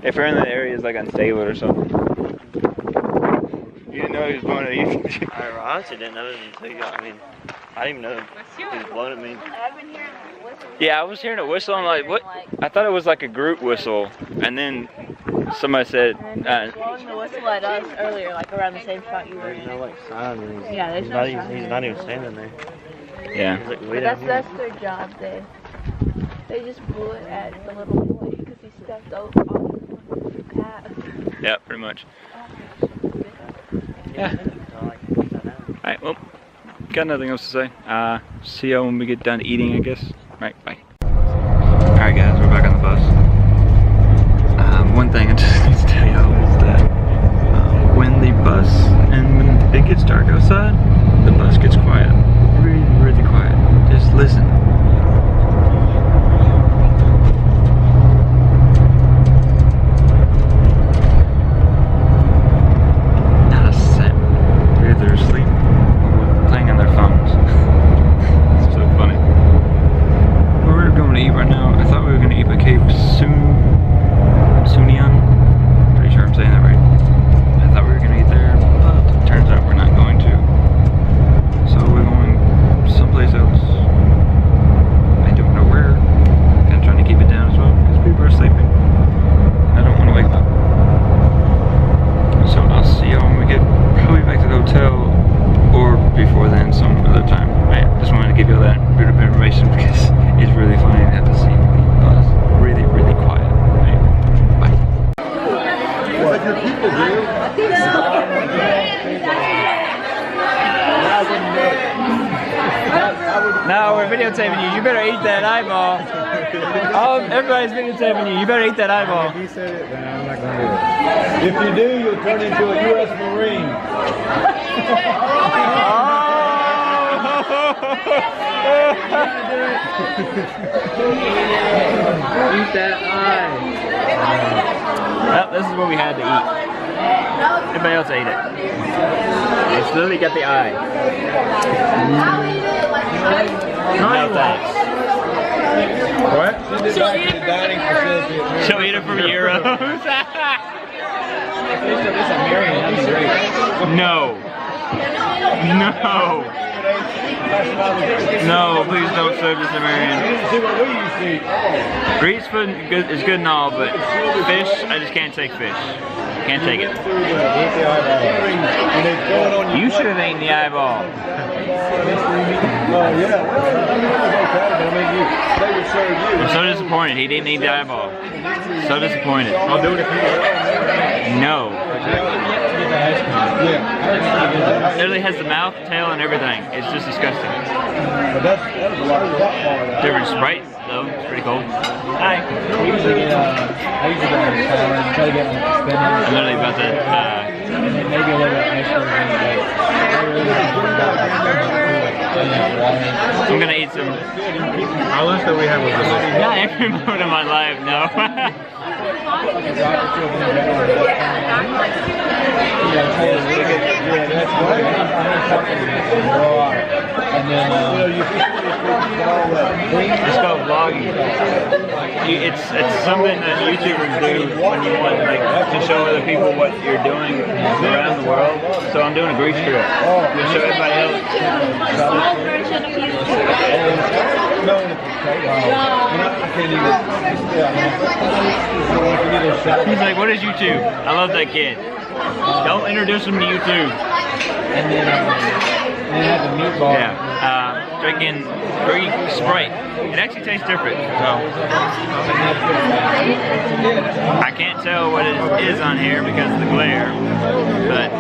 If you're in that area, it's like unstable or something. You didn't know he was blowing it either. I honestly didn't know it until you got, I didn't even know he was blowing at me. I've been hearing the whistle. Yeah, I was hearing a whistle. I'm like, what? I thought it was like a group whistle. And then somebody said, blowing the whistle at us earlier, like around the same spot you were in. There's no like sign. Yeah, there's no sign. He's not even standing there. yeah. He's like, But way that's down their job. They just blew it at the little boy because he stepped over on the path. Yeah, pretty much. Yeah. Alright, well, got nothing else to say. See y'all when we get done eating, I guess. Right, bye. Alright guys, we're back on the bus. One thing I just need to tell y'all is that when the bus, and when it gets dark outside, the bus gets quiet. Really, really quiet. Just listen. Not a sound. Either they're asleep or playing on their phones. It's so funny. Where we're going to eat right now, I thought we were going to eat at Cape Sunian. Pretty sure I'm saying that right. I thought we were going to eat there, but it turns out we're not going to. So we're going someplace else. I don't know where. Kind of trying to keep it down as well because people are sleeping. I don't want to wake them up. So I'll see y'all when we get probably back to the hotel or before then some other time. I just wanted to give you all that bit of information because it's really funny to have to see the bus really, really quiet. Right? Bye. What your people do? No, we're videotaping you. You better eat that eyeball. Oh, everybody's videotaping you. You better eat that eyeball. If you said it, then I'm not going to do it. If you do, you'll turn into a U.S. Marine. Eat that eye. Well, this is what we had to eat. Everybody else ate it. It's literally got the eye. No thanks. What? She'll eat it from dining facility. She'll eat it from Euros. No. No. No, please don't serve this at Marion. Grease food is good and all, but fish, I just can't take fish. Can't take it. You should have eaten the eyeball. I'm so disappointed. He didn't eat the eyeball. So disappointed. I'll do it if you want. No. It literally has the mouth, tail, and everything. It's just disgusting. Different Sprite, though. It's pretty cool. Hi. I'm literally about to. Maybe a little extra. I'm gonna eat some. Our lunch that we had was delicious. Not every moment of my life, no. It's called vlogging. It's something that YouTubers do when you want to show other people what you're doing around the world. So I'm doing a Greece trip to show everybody else. He's like, what is YouTube? I love that kid. Don't introduce him to YouTube. And then have the meatball. Yeah, drinking Greek Sprite. It actually tastes different. So I can't tell what it is on here because of the glare. But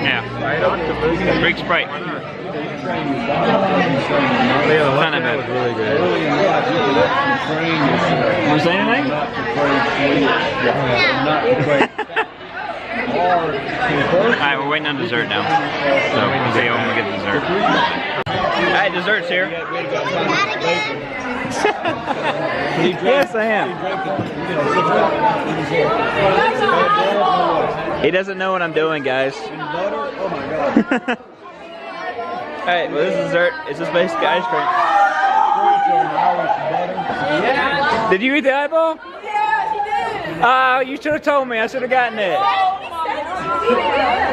yeah, Greek Sprite. Yeah, the left was really good. Want to say anything? Alright, we're waiting on dessert now. So we'll see when we get dessert. Alright, dessert's here. Yes, I am. He doesn't know what I'm doing, guys. Oh my God. Alright, well, this is dessert. It's just basically ice cream. Did you eat the eyeball? Yeah, she did. Oh, you should have told me. I should have gotten it.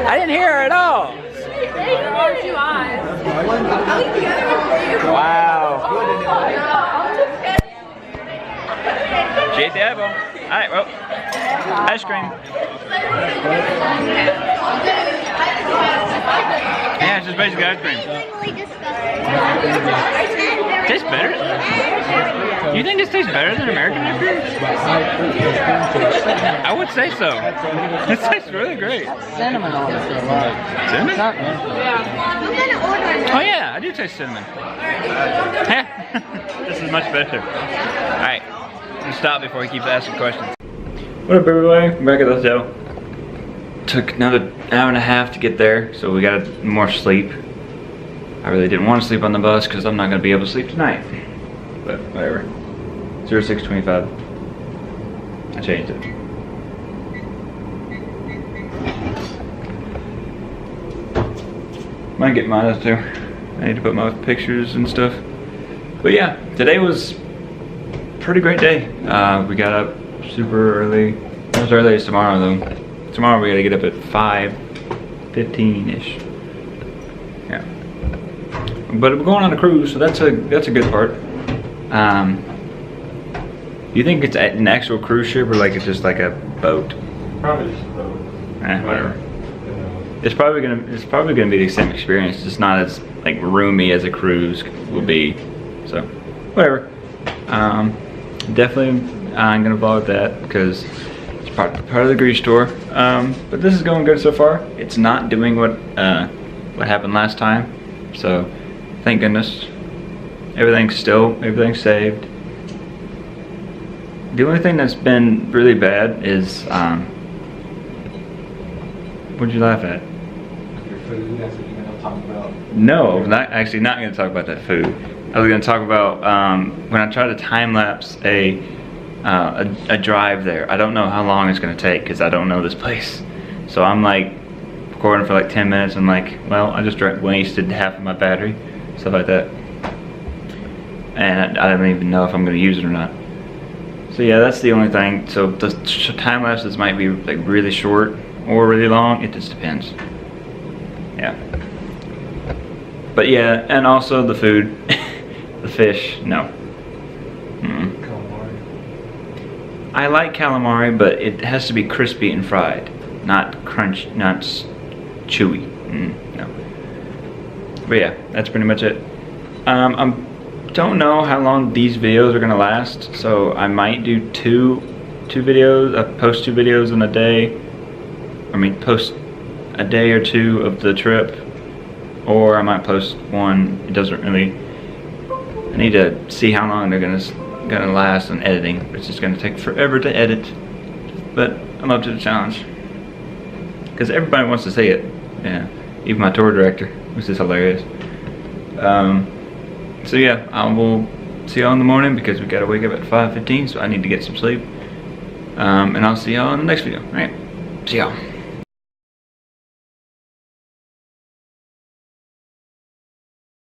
I didn't hear her at all. Wow. She ate the eyeball. Alright, well, ice cream. Yeah, it's just basically ice cream. Tastes better? You think this tastes better than American ice cream? I would say so. This tastes really great. Cinnamon on it. Cinnamon? Oh yeah, I do taste cinnamon. This is much better. Alright, we'll stop before he keeps asking questions. What up everybody? I'm back at the hotel. Took another hour and a half to get there, so we got more sleep. I really didn't want to sleep on the bus because I'm not going to be able to sleep tonight. But whatever. 0625. I changed it. Might get mine too. I need to put my pictures and stuff. But yeah, today was a pretty great day. We got up super early. Not as early as tomorrow though. Tomorrow we gotta get up at 5:15-ish. Yeah. But we're going on a cruise, so that's a good part. Do you think it's an actual cruise ship or like it's just like a boat? Probably just a boat. Whatever. It's probably gonna be the same experience, just not as like roomy as a cruise will be. So whatever. Definitely I'm gonna vlog that because it's part of the grease store. But this is going good so far. It's not doing what happened last time. So thank goodness. Everything's saved. The only thing that's been really bad is what'd you laugh at? Your food, that's what you're going to talk about. No, I'm not going to talk about that food. I was going to talk about when I try to time lapse a drive there. I don't know how long it's going to take because I don't know this place. So I'm like recording for like 10 minutes. I'm like, well, I just wasted half of my battery, stuff like that. And I don't even know if I'm going to use it or not. So yeah, that's the only thing. So the time lapses might be like really short or really long. It just depends. Yeah. But yeah, and also the food, the fish. No. Calamari. I like calamari, but it has to be crispy and fried, not chewy. No. But yeah, that's pretty much it. I don't know how long these videos are gonna last, so I might do two videos. Post 2 videos in a day. I mean, post a day or two of the trip, or I might post one. It doesn't really. I need to see how long they're gonna last on editing. It's just gonna take forever to edit, but I'm up to the challenge because everybody wants to see it. Yeah, even my tour director, which is hilarious. So yeah, I will see y'all in the morning because we gotta wake up at 5:15, so I need to get some sleep. And I'll see y'all in the next video. Alright, see y'all.